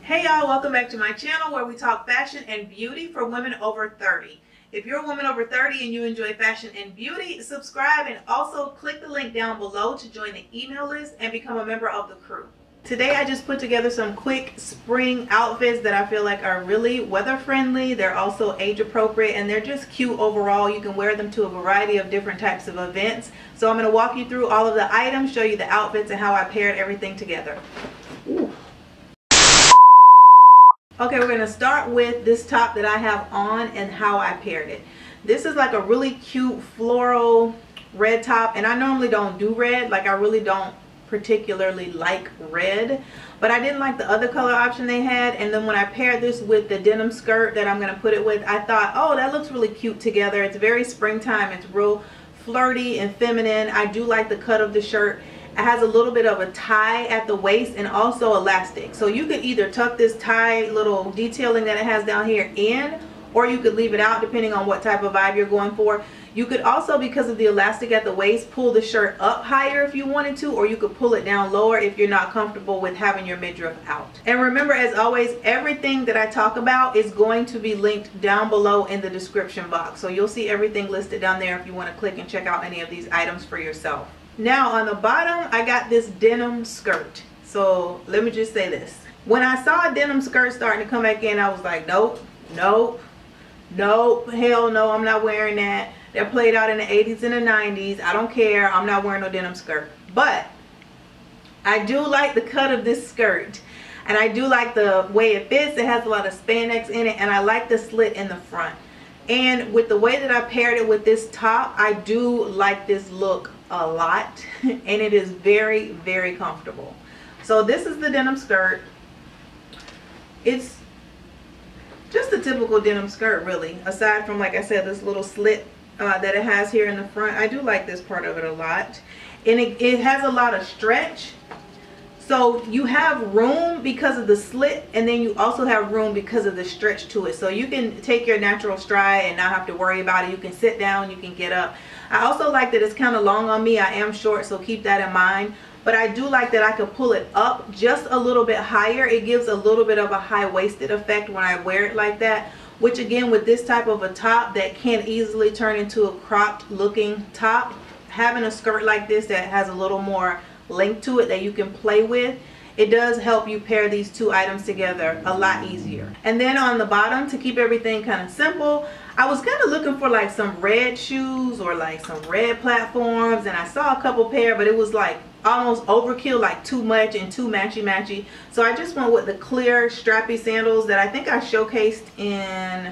Hey y'all, welcome back to my channel where we talk fashion and beauty for women over 30. If you're a woman over 30 and you enjoy fashion and beauty, subscribe and also click the link down below to join the email list and become a member of the crew. Today I just put together some quick spring outfits that I feel like are really weather friendly. They're also age appropriate and they're just cute overall. You can wear them to a variety of different types of events. So I'm going to walk you through all of the items, show you the outfits and how I paired everything together. Ooh. Okay, we're going to start with this top that I have on and how I paired it. This is like a really cute floral red top, and I normally don't do red. Like, I really don't particularly like red, but I didn't like the other color option they had. And then when I paired this with the denim skirt that I'm going to put it with, I thought, oh, that looks really cute together. It's very springtime. It's real flirty and feminine. I do like the cut of the shirt. It has a little bit of a tie at the waist and also elastic. So you could either tuck this tie little detailing that it has down here in, or you could leave it out depending on what type of vibe you're going for. You could also, because of the elastic at the waist, pull the shirt up higher if you wanted to, or you could pull it down lower if you're not comfortable with having your midriff out. And remember, as always, everything that I talk about is going to be linked down below in the description box. So you'll see everything listed down there if you want to click and check out any of these items for yourself. Now on the bottom, I got this denim skirt. So let me just say this. When I saw a denim skirt starting to come back in, I was like, nope, nope, nope, hell no, I'm not wearing that. They're played out in the 80s and the 90s. I don't care. I'm not wearing no denim skirt. But I do like the cut of this skirt. And I do like the way it fits. It has a lot of spandex in it. And I like the slit in the front. And with the way that I paired it with this top, I do like this look a lot. And it is very, very comfortable. So this is the denim skirt. It's just a typical denim skirt, really. Aside from, like I said, this little slit that it has here in the front. I do like this part of it a lot. And it has a lot of stretch. So you have room because of the slit, and then you also have room because of the stretch to it. So you can take your natural stride and not have to worry about it. You can sit down, you can get up. I also like that it's kind of long on me. I am short, so keep that in mind. But I do like that I could pull it up just a little bit higher. It gives a little bit of a high-waisted effect when I wear it like that. Which again, with this type of a top that can easily turn into a cropped looking top, having a skirt like this that has a little more length to it that you can play with, it does help you pair these two items together a lot easier. And then on the bottom, to keep everything kind of simple, I was kind of looking for like some red shoes or like some red platforms, and I saw a couple pair, but it was like almost overkill, like too much and too matchy. So I just went with the clear strappy sandals that I think I showcased in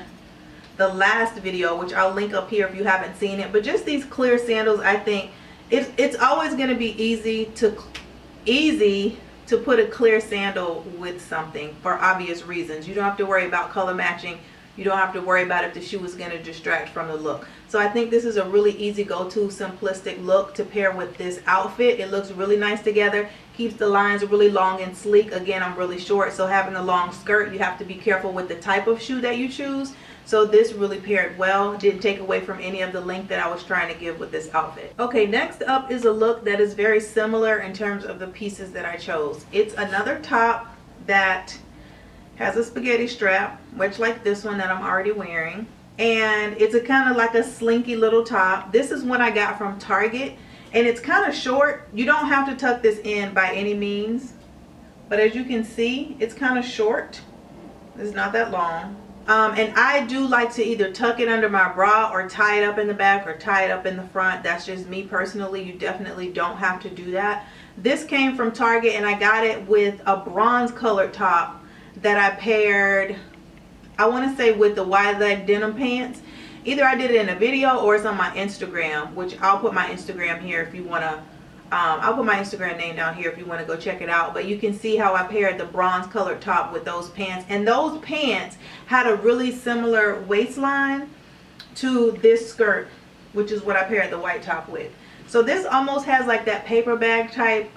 the last video, which I'll link up here if you haven't seen it. But just these clear sandals, I think it's always going to be easy to put a clear sandal with something for obvious reasons. You don't have to worry about color matching. You don't have to worry about if the shoe is going to distract from the look. So I think this is a really easy go-to simplistic look to pair with this outfit. It looks really nice together. Keeps the lines really long and sleek. Again, I'm really short, so having a long skirt, you have to be careful with the type of shoe that you choose. So this really paired well. Didn't take away from any of the length that I was trying to give with this outfit. Okay, next up is a look that is very similar in terms of the pieces that I chose. It's another top that has a spaghetti strap, much like this one that I'm already wearing. And it's a kind of like a slinky little top. This is one I got from Target. And it's kind of short. You don't have to tuck this in by any means. But as you can see, it's kind of short. It's not that long. And I do like to either tuck it under my bra or tie it up in the back or tie it up in the front. That's just me personally. You definitely don't have to do that. This came from Target and I got it with a bronze colored top that I paired, I want to say, with the wide leg denim pants. Either I did it in a video or it's on my Instagram, which I'll put my Instagram here if you want to, I'll put my Instagram name down here if you want to go check it out. But you can see how I paired the bronze colored top with those pants. And those pants had a really similar waistline to this skirt, which is what I paired the white top with. So this almost has like that paper bag type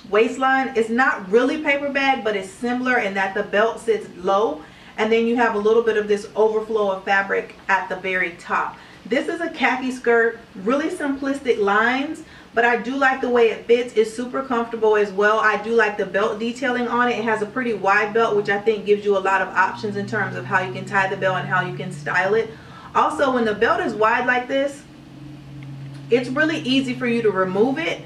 waistline. It's not really paper bag, but it's similar in that the belt sits low. And then you have a little bit of this overflow of fabric at the very top. This is a khaki skirt, really simplistic lines, but I do like the way it fits. It's super comfortable as well. I do like the belt detailing on it. It has a pretty wide belt, which I think gives you a lot of options in terms of how you can tie the belt and how you can style it. Also, when the belt is wide like this, it's really easy for you to remove it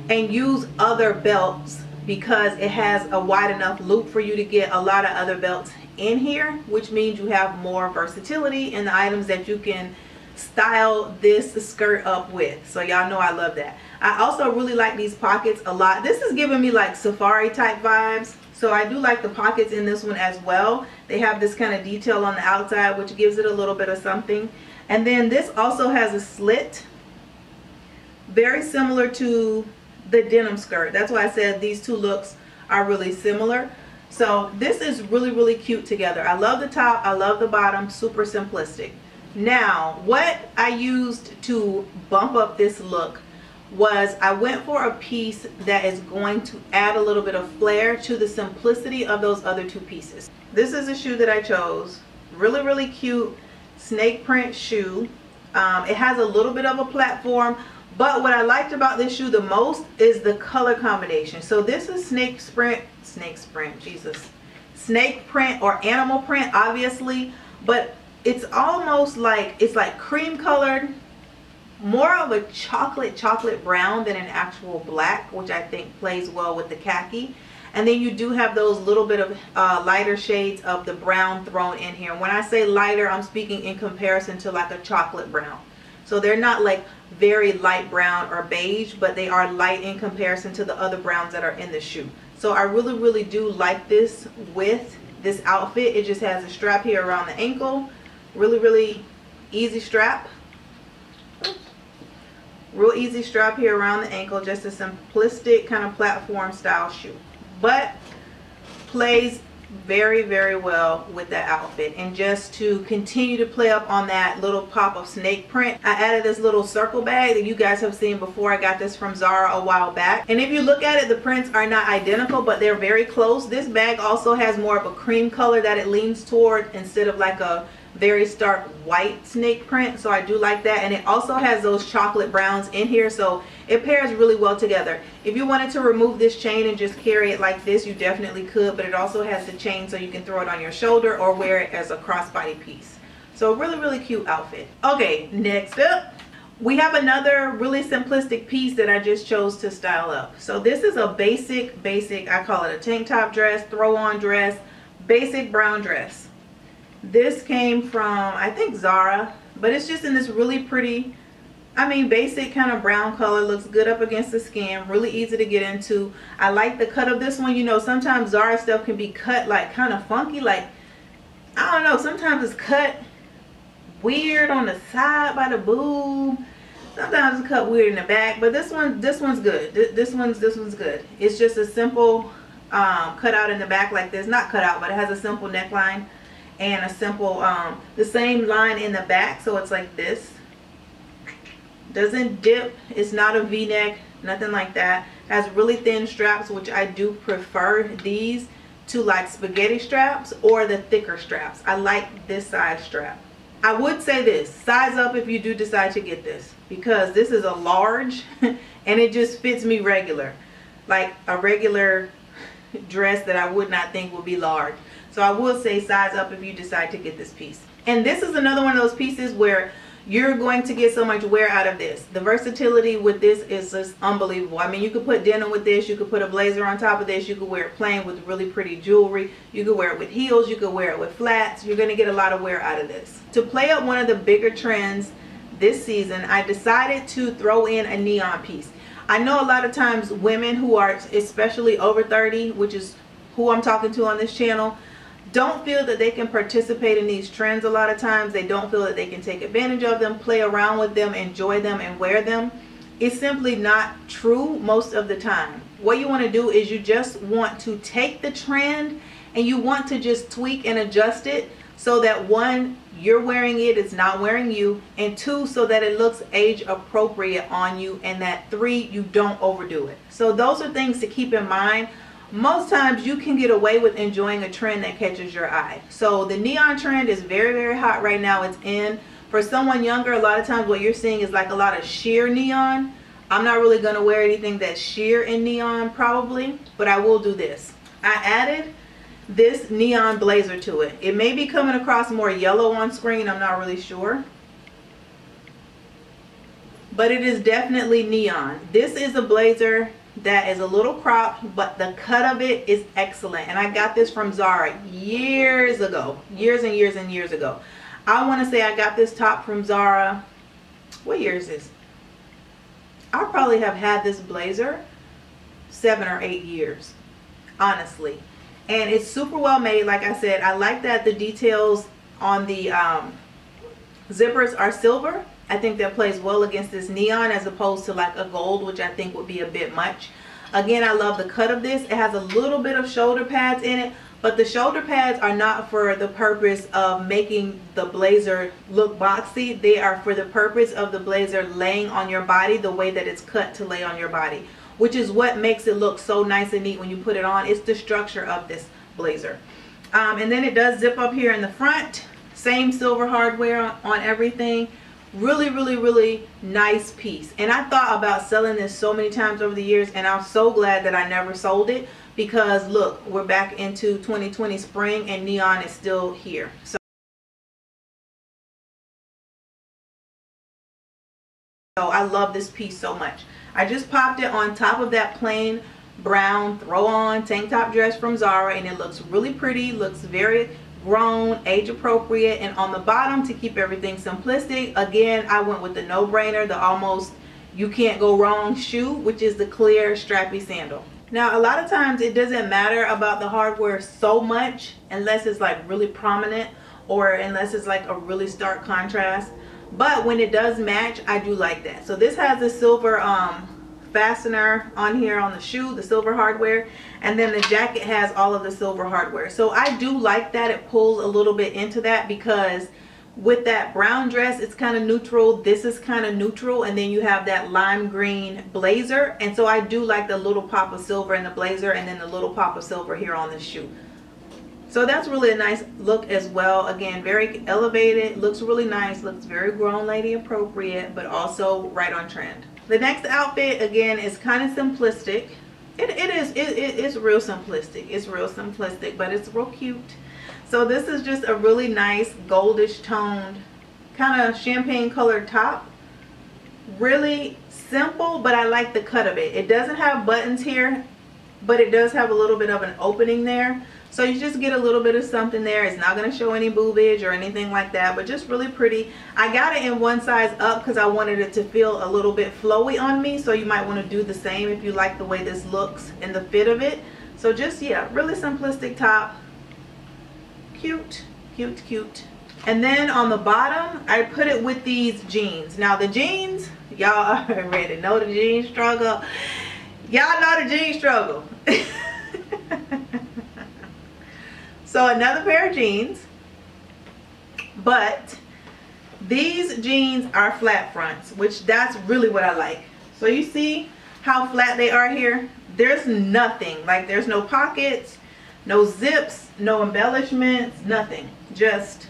and use other belts because it has a wide enough loop for you to get a lot of other belts in here, which means you have more versatility in the items that you can style this skirt up with. So y'all know I love that. I also really like these pockets a lot. This is giving me like safari type vibes. So I do like the pockets in this one as well. They have this kind of detail on the outside, which gives it a little bit of something. And then this also has a slit, very similar to the denim skirt. That's why I said these two looks are really similar. So this is really, really cute together. I love the top, I love the bottom, super simplistic. Now, what I used to bump up this look was I went for a piece that is going to add a little bit of flair to the simplicity of those other two pieces. This is a shoe that I chose. Really, really cute snake print shoe. It has a little bit of a platform, but what I liked about this shoe the most is the color combination. So this is snake print or animal print, obviously, but it's almost like, it's like cream colored, more of a chocolate brown than an actual black, which I think plays well with the khaki. And then you do have those little bit of lighter shades of the brown thrown in here. When I say lighter, I'm speaking in comparison to like a chocolate brown. So they're not like very light brown or beige, but they are light in comparison to the other browns that are in the shoe. So I really, really do like this with this outfit. It just has a strap here around the ankle. Really, really easy strap. Real easy strap here around the ankle. Just a simplistic kind of platform style shoe. But plays very, very well with that outfit. And just to continue to play up on that little pop of snake print, I added this little circle bag that you guys have seen before. I got this from Zara a while back, and if you look at it, the prints are not identical, but they're very close. This bag also has more of a cream color that it leans toward instead of like a very stark white snake print. So I do like that, and it also has those chocolate browns in here, so it pairs really well together. If you wanted to remove this chain and just carry it like this, you definitely could, but it also has the chain so you can throw it on your shoulder or wear it as a crossbody piece. So really, really cute outfit. Okay, next up we have another really simplistic piece that I just chose to style up. So this is a basic, I call it a tank top dress, throw on dress, basic brown dress. This came from, I think, Zara, but it's just in this really pretty, I mean, basic kind of brown color. Looks good up against the skin, really easy to get into. I like the cut of this one. You know, sometimes Zara stuff can be cut like kind of funky, like, I don't know, sometimes it's cut weird on the side by the boob. Sometimes it's cut weird in the back, but this one's good. This one's good. It's just a simple cutout in the back like this. Not cut out, but it has a simple neckline and a simple the same line in the back, so it's like this. Doesn't dip. It's not a v-neck, nothing like that. Has really thin straps, which I do prefer these to like spaghetti straps or the thicker straps. I like this size strap. I would say this, size up if you do decide to get this, because this is a large and it just fits me regular, like a regular dress that I would not think would be large. So I will say size up if you decide to get this piece. And this is another one of those pieces where you're going to get so much wear out of this. The versatility with this is just unbelievable. I mean, you could put denim with this, you could put a blazer on top of this, you could wear it plain with really pretty jewelry, you could wear it with heels, you could wear it with flats. You're going to get a lot of wear out of this. To play up one of the bigger trends this season, I decided to throw in a neon piece. I know a lot of times women who are especially over 30, which is who I'm talking to on this channel, don't feel that they can participate in these trends a lot of times. They don't feel that they can take advantage of them, play around with them, enjoy them, and wear them. It's simply not true most of the time. What you want to do is you just want to take the trend and you want to just tweak and adjust it so that one, you're wearing it, it's not wearing you, and two, so that it looks age appropriate on you, and that three, you don't overdo it. So those are things to keep in mind. Most times you can get away with enjoying a trend that catches your eye. So the neon trend is very, very hot right now. It's in. For someone younger, a lot of times what you're seeing is like a lot of sheer neon. I'm not really going to wear anything that's sheer in neon probably, but I will do this. I added this neon blazer to it. It may be coming across more yellow on screen, I'm not really sure. But it is definitely neon. This is a blazer that is a little cropped, but the cut of it is excellent. And I got this from Zara years ago. Years and years and years ago. I want to say I got this top from Zara. What year is this? I probably have had this blazer 7 or 8 years, honestly. And it's super well made. Like I said, I like that the details on the zippers are silver. I think that plays well against this neon as opposed to like a gold, which I think would be a bit much. Again, I love the cut of this. It has a little bit of shoulder pads in it, but the shoulder pads are not for the purpose of making the blazer look boxy. They are for the purpose of the blazer laying on your body the way that it's cut to lay on your body, which is what makes it look so nice and neat when you put it on. It's the structure of this blazer. And then it does zip up here in the front. Same silver hardware on everything. Really, really, really nice piece. And I thought about selling this so many times over the years, and I'm so glad that I never sold it, because look, we're back into 2020 spring and neon is still here. So I love this piece so much. I just popped it on top of that plain brown throw on tank top dress from Zara, and it looks really pretty, looks very grown, age appropriate. And on the bottom, to keep everything simplistic, again, I went with the no-brainer, the almost you can't go wrong shoe, which is the clear strappy sandal. Now, a lot of times it doesn't matter about the hardware so much unless it's like really prominent or unless it's like a really stark contrast, but when it does match, I do like that. So this has the silver fastener on here on the shoe, the silver hardware, and then the jacket has all of the silver hardware. So I do like that. It pulls a little bit into that, because with that brown dress, it's kind of neutral. This is kind of neutral, and then you have that lime green blazer, and so I do like the little pop of silver in the blazer and then the little pop of silver here on the shoe. So that's really a nice look as well. Again, very elevated, looks really nice, looks very grown lady appropriate, but also right on trend. The next outfit, again, is kind of simplistic. It's real simplistic. It's real simplistic, but it's real cute. So this is just a really nice goldish toned kind of champagne colored top. Really simple, but I like the cut of it. It doesn't have buttons here, but it does have a little bit of an opening there. So you just get a little bit of something there. It's not going to show any boobage or anything like that, but just really pretty. I got it in one size up because I wanted it to feel a little bit flowy on me. So you might want to do the same if you like the way this looks and the fit of it. So just, yeah, really simplistic top. Cute, cute, cute. And then on the bottom, I put it with these jeans. Now the jeans, y'all already know the jean struggle. Y'all know the jean struggle. So another pair of jeans, but these jeans are flat fronts, which that's really what I like. So you see how flat they are here? There's nothing, like there's no pockets, no zips, no embellishments, nothing. Just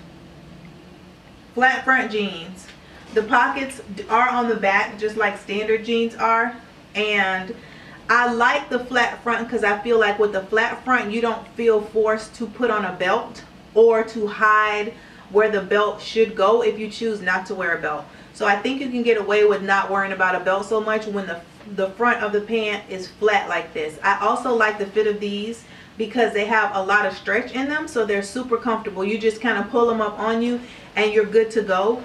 flat front jeans. The pockets are on the back, just like standard jeans are. And I like the flat front because I feel like with the flat front, you don't feel forced to put on a belt or to hide where the belt should go if you choose not to wear a belt. So I think you can get away with not worrying about a belt so much when the front of the pant is flat like this. I also like the fit of these because they have a lot of stretch in them, so they're super comfortable. You just kind of pull them up on you and you're good to go.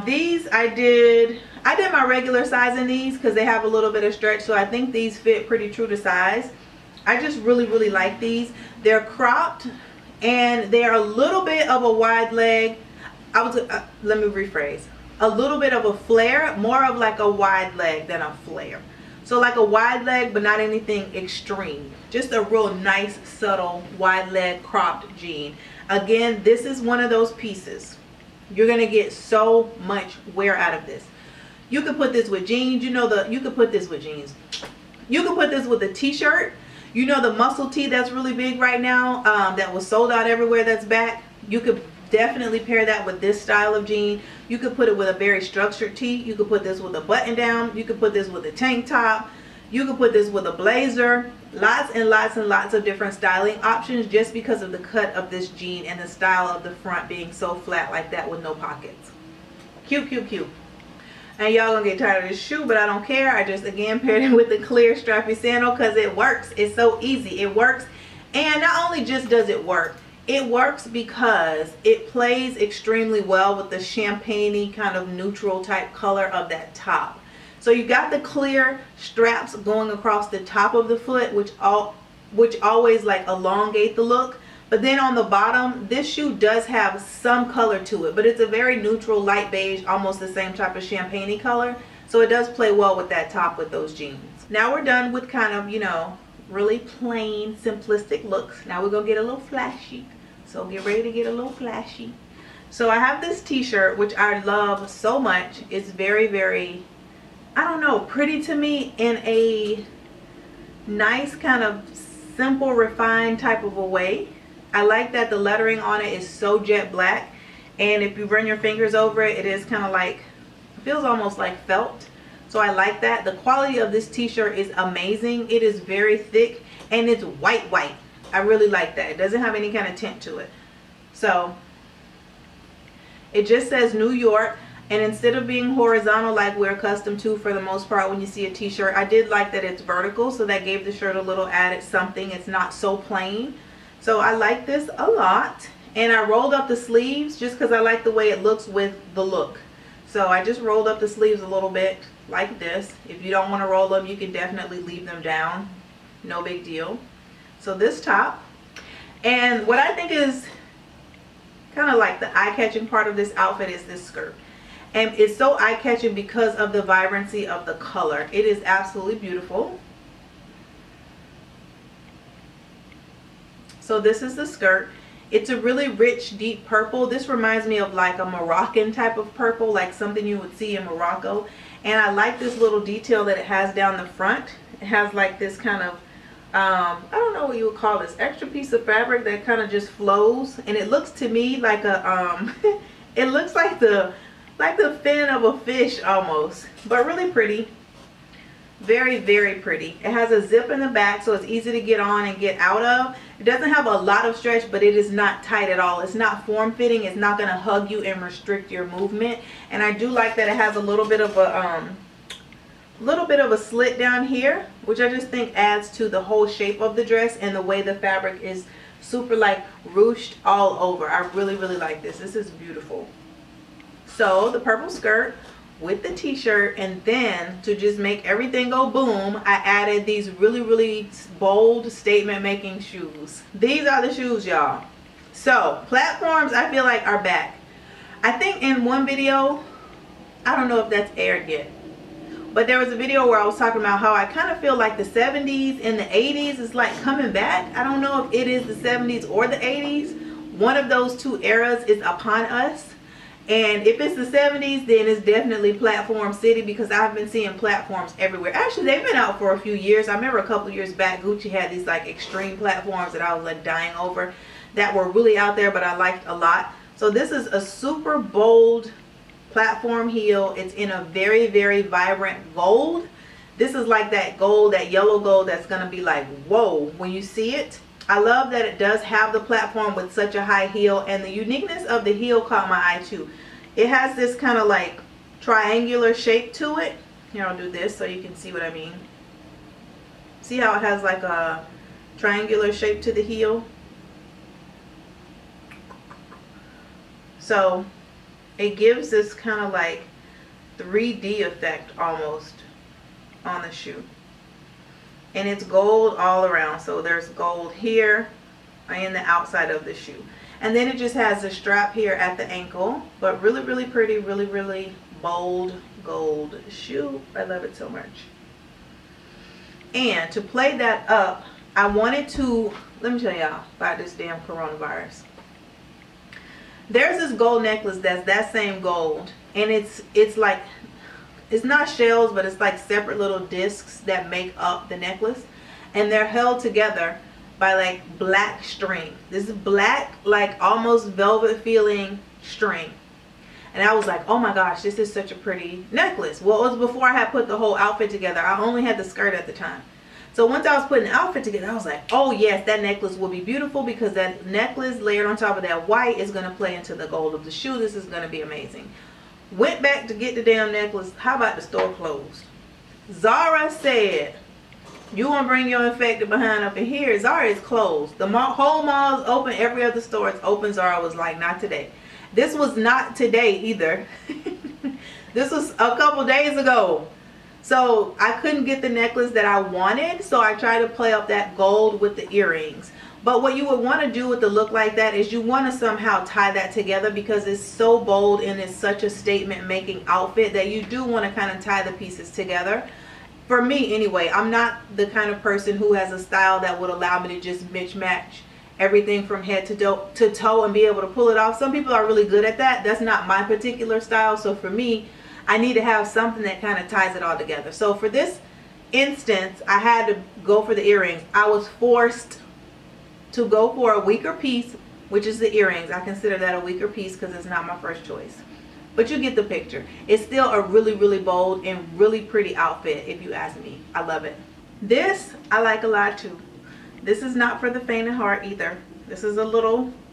These I did my regular size in these because they have a little bit of stretch, so I think these fit pretty true to size. I just really like these. They're cropped and they're a little bit of a wide leg. Let me rephrase. A little bit of a flare, more of like a wide leg than a flare. So like a wide leg, but not anything extreme. Just a real nice, subtle, wide leg cropped jean. Again, this is one of those pieces. You're gonna get so much wear out of this. You could put this with jeans. You could put this with jeans. You could put this with a t-shirt. You know the muscle tee that's really big right now, that was sold out everywhere, that's back. You could definitely pair that with this style of jean. You could put it with a very structured tee. You could put this with a button down. You could put this with a tank top. You could put this with a blazer. Lots and lots and lots of different styling options just because of the cut of this jean and the style of the front being so flat like that with no pockets. Cute, cute, cute. And y'all gonna get tired of this shoe, but I don't care. I just again paired it with the clear strappy sandal because it works. It's so easy. It works. And not only just does it work because it plays extremely well with the champagne-y kind of neutral type color of that top. So you got the clear straps going across the top of the foot, which always like elongate the look. But then on the bottom, this shoe does have some color to it, but it's a very neutral light beige, almost the same type of champagne-y color. So it does play well with that top with those jeans. Now we're done with kind of, you know, really plain, simplistic looks. Now we're gonna get a little flashy. So get ready to get a little flashy. So I have this t-shirt, which I love so much. It's very, very, I don't know, pretty to me in a nice kind of simple, refined type of a way. I like that the lettering on it is so jet black, and if you run your fingers over it, it is kind of like, it feels almost like felt. So I like that. The quality of this t-shirt is amazing. It is very thick and it's white. I really like that. It doesn't have any kind of tint to it. So it just says New York, and instead of being horizontal like we're accustomed to for the most part when you see a t-shirt, I did like that it's vertical, so that gave the shirt a little added something. It's not so plain. So I like this a lot, and I rolled up the sleeves just because I like the way it looks with the look. So I just rolled up the sleeves a little bit like this. If you don't want to roll them, you can definitely leave them down. No big deal. So this top, and what I think is kind of like the eye-catching part of this outfit is this skirt. And it's so eye-catching because of the vibrancy of the color. It is absolutely beautiful. So this is the skirt. It's a really rich, deep purple. This reminds me of like a Moroccan type of purple, like something you would see in Morocco. And I like this little detail that it has down the front. It has like this kind of, I don't know what you would call this, extra piece of fabric that kind of just flows. And it looks to me like a, it looks like the fin of a fish almost, but really pretty. Very, very pretty. It has a zip in the back, so it's easy to get on and get out of. It doesn't have a lot of stretch, but it is not tight at all. It's not form-fitting. It's not going to hug you and restrict your movement. And I do like that it has a little bit of a slit down here, which I just think adds to the whole shape of the dress and the way the fabric is super like ruched all over. I really, really like this. This is beautiful. So the purple skirt with the t-shirt, and then to just make everything go boom, I added these really, really bold statement making shoes. These are the shoes, y'all. So platforms, I feel like, are back. I think in one video, I don't know if that's aired yet, but there was a video where I was talking about how I kind of feel like the 70s and the 80s is like coming back. I don't know if it is the 70s or the 80s. One of those two eras is upon us. And if it's the 70s, then it's definitely platform city, because I've been seeing platforms everywhere. Actually, they've been out for a few years. I remember a couple years back, Gucci had these like extreme platforms that I was like dying over, that were really out there, but I liked a lot. So this is a super bold platform heel. It's in a very, very vibrant gold. This is like that gold, that yellow gold that's gonna be like, whoa, when you see it. I love that it does have the platform with such a high heel, and the uniqueness of the heel caught my eye too. It has this kind of like triangular shape to it. Here, I'll do this so you can see what I mean. See how it has like a triangular shape to the heel? So it gives this kind of like 3D effect almost on the shoe. And it's gold all around, so there's gold here and the outside of the shoe, and then it just has a strap here at the ankle. But really, really pretty, really, really bold gold shoe. I love it so much. And to play that up, I wanted to, let me tell y'all about this damn coronavirus. There's this gold necklace that's that same gold, and it's like, it's not shells, but it's like separate little discs that make up the necklace, and they're held together by like black string. This is black, like almost velvet feeling string. And I was like, oh my gosh, this is such a pretty necklace. Well, it was before I had put the whole outfit together. I only had the skirt at the time. So once I was putting the outfit together, I was like, oh yes, that necklace will be beautiful, because that necklace layered on top of that white is going to play into the gold of the shoe. This is going to be amazing. Went back to get the damn necklace. How about the store closed? Zara said, you want to bring your infected behind up in here? Zara is closed. The whole mall is open. Every other store is open. Zara was like, not today. This was not today either. This was a couple days ago. So I couldn't get the necklace that I wanted. So I tried to play up that gold with the earrings. But what you would want to do with the look like that is you want to somehow tie that together, because it's so bold and it's such a statement making outfit that you do want to kind of tie the pieces together. For me anyway, I'm not the kind of person who has a style that would allow me to just mismatch everything from head to toe and be able to pull it off. Some people are really good at that. That's not my particular style. So for me, I need to have something that kind of ties it all together. So for this instance, I had to go for the earrings. I was forced to go for a weaker piece, which is the earrings. I consider that a weaker piece because it's not my first choice. But you get the picture. It's still a really, really bold and really pretty outfit, if you ask me. I love it. This I like a lot too. This is not for the faint of heart either. This is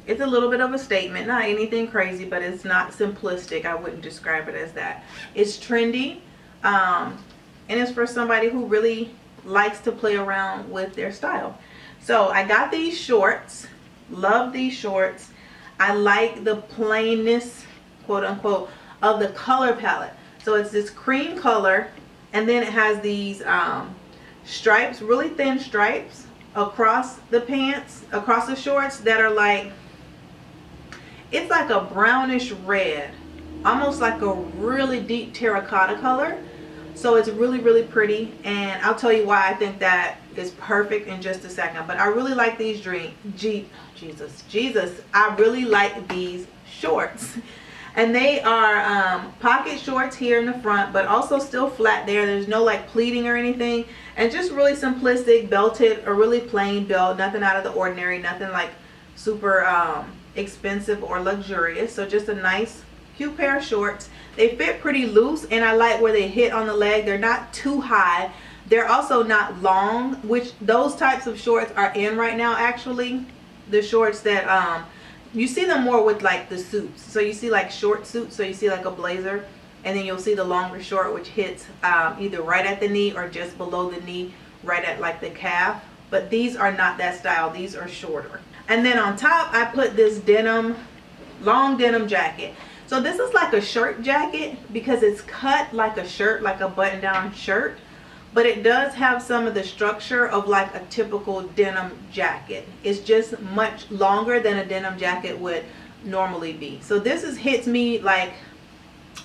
it's a little bit of a statement. Not anything crazy, but it's not simplistic. I wouldn't describe it as that. It's trendy, and it's for somebody who really likes to play around with their style. So I got these shorts. Love these shorts. I like the plainness, quote unquote, of the color palette. So it's this cream color, and then it has these stripes, really thin stripes across the pants, across the shorts, that are like, it's like a brownish red, almost like a really deep terracotta color. So it's really, really pretty, and I'll tell you why I think that is perfect in just a second. But I really like these Jesus, I really like these shorts. And they are pocket shorts here in the front, but also still flat there. There's no like pleating or anything, and just really simplistic, belted, a really plain belt, nothing out of the ordinary, nothing like super expensive or luxurious. So just a nice cute pair of shorts. They fit pretty loose, and I like where they hit on the leg. They're not too high. They're also not long, which those types of shorts are in right now actually. The shorts that you see them more with like the suits. So you see like short suits, so you see like a blazer, and then you'll see the longer short, which hits either right at the knee or just below the knee, right at like the calf. But these are not that style. These are shorter. And then on top, I put this denim, long denim jacket. So this is like a shirt jacket because it's cut like a shirt, like a button down shirt, but it does have some of the structure of like a typical denim jacket. It's just much longer than a denim jacket would normally be. So this hits me like,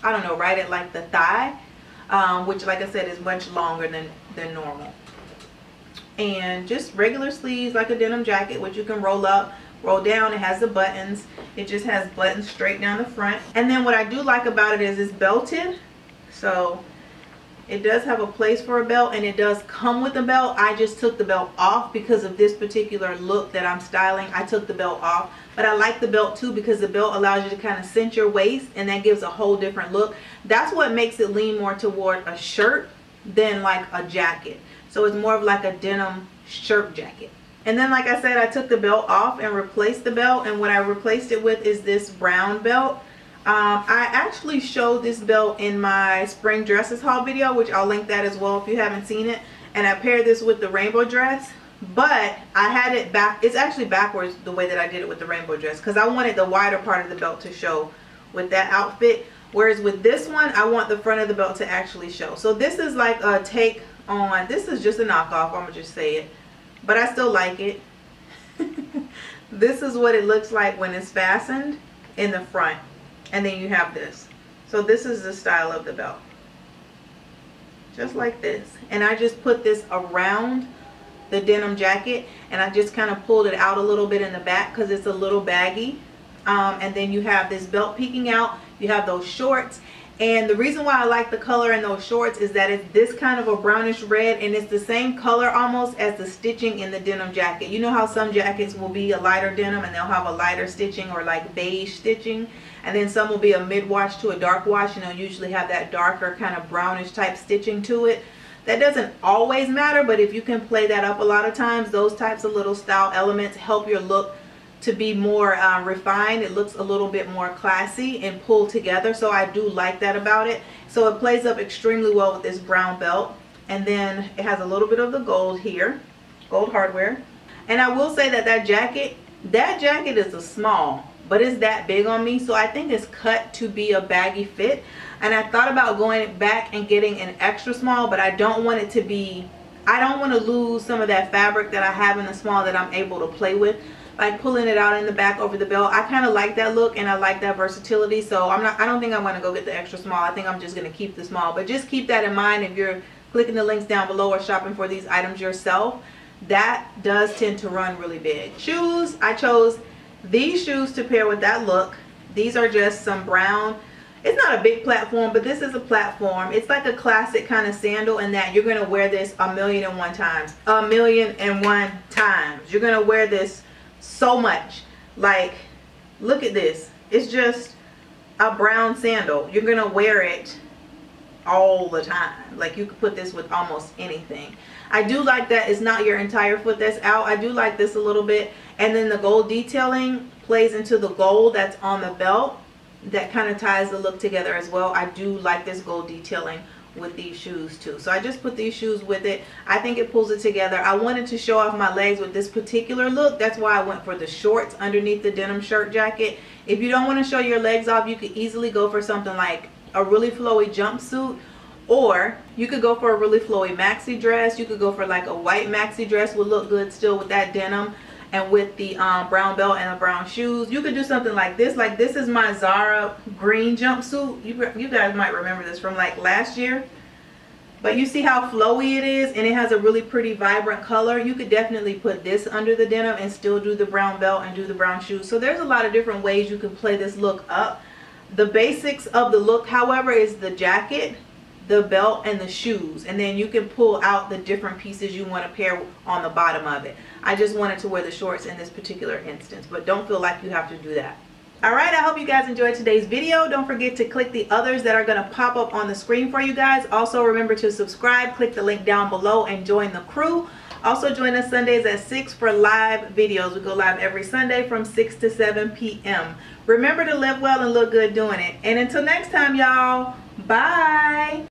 I don't know, right at like the thigh, which like I said is much longer than normal. And just regular sleeves like a denim jacket, which you can roll up, roll down. It has the buttons. It just has buttons straight down the front. And then what I do like about it is it's belted. So it does have a place for a belt, and it does come with a belt. I just took the belt off because of this particular look that I'm styling. I took the belt off, but I like the belt too because the belt allows you to kind of cinch your waist, and that gives a whole different look. That's what makes it lean more toward a shirt than like a jacket. So it's more of like a denim shirt jacket. And then like I said, I took the belt off and replaced the belt, and what I replaced it with is this brown belt. I actually showed this belt in my spring dresses haul video, which I'll link that as well if you haven't seen it. And I paired this with the rainbow dress, but I had it back. It's actually backwards the way that I did it with the rainbow dress, because I wanted the wider part of the belt to show with that outfit, whereas with this one I want the front of the belt to actually show. So this is like a take on, this is just a knockoff, I'm gonna just say it, but I still like it. This is what it looks like when it's fastened in the front. And then you have this. So this is the style of the belt. Just like this. And I just put this around the denim jacket, and I just kind of pulled it out a little bit in the back because it's a little baggy. And then you have this belt peeking out. You have those shorts. And the reason why I like the color in those shorts is that it's this kind of a brownish red, and it's the same color almost as the stitching in the denim jacket. You know how some jackets will be a lighter denim and they'll have a lighter stitching or like beige stitching, and then some will be a mid-wash to a dark wash, and they'll usually have that darker kind of brownish type stitching to it. That doesn't always matter, but if you can play that up a lot of times, those types of little style elements help your look to be more refined. It looks a little bit more classy and pulled together, so I do like that about it. So it plays up extremely well with this brown belt, and then it has a little bit of the gold here, gold hardware. And I will say that that jacket is a small, but it's that big on me, so I think it's cut to be a baggy fit. And I thought about going back and getting an extra small, but I don't want it to be, I don't want to lose some of that fabric that I have in the small that I'm able to play with, like pulling it out in the back over the belt. I kind of like that look, and I like that versatility, so I don't think I'm going to go get the extra small. I think I'm just going to keep the small. But just keep that in mind if you're clicking the links down below or shopping for these items yourself. That does tend to run really big. Shoes, I chose these shoes to pair with that look. These are just some brown, it's not a big platform, but this is a platform. It's like a classic kind of sandal in that you're going to wear this 1,000,001 times. 1,000,001 times. You're going to wear this so much. Like, look at this. It's just a brown sandal. You're gonna wear it all the time. Like, you could put this with almost anything. I do like that it's not your entire foot that's out. I do like this a little bit. And then the gold detailing plays into the gold that's on the belt. That kind of ties the look together as well. I do like this gold detailing with these shoes too. So I just put these shoes with it. I think it pulls it together. I wanted to show off my legs with this particular look. That's why I went for the shorts underneath the denim shirt jacket. If you don't want to show your legs off, you could easily go for something like a really flowy jumpsuit, or you could go for a really flowy maxi dress. You could go for like a white maxi dress, would look good still with that denim and with the brown belt and the brown shoes. You could do something like this. Like, this is my Zara green jumpsuit. You guys might remember this from like last year. But you see how flowy it is, and it has a really pretty vibrant color. You could definitely put this under the denim and still do the brown belt and do the brown shoes. So there's a lot of different ways you can play this look up. The basics of the look, however, is the jacket, the belt, and the shoes, and then you can pull out the different pieces you want to pair on the bottom of it. I just wanted to wear the shorts in this particular instance, but don't feel like you have to do that. Alright, I hope you guys enjoyed today's video. Don't forget to click the others that are going to pop up on the screen for you guys. Also, remember to subscribe, click the link down below, and join the crew. Also, join us Sundays at 6 for live videos. We go live every Sunday from 6 to 7 p.m. Remember to live well and look good doing it. And until next time, y'all, bye!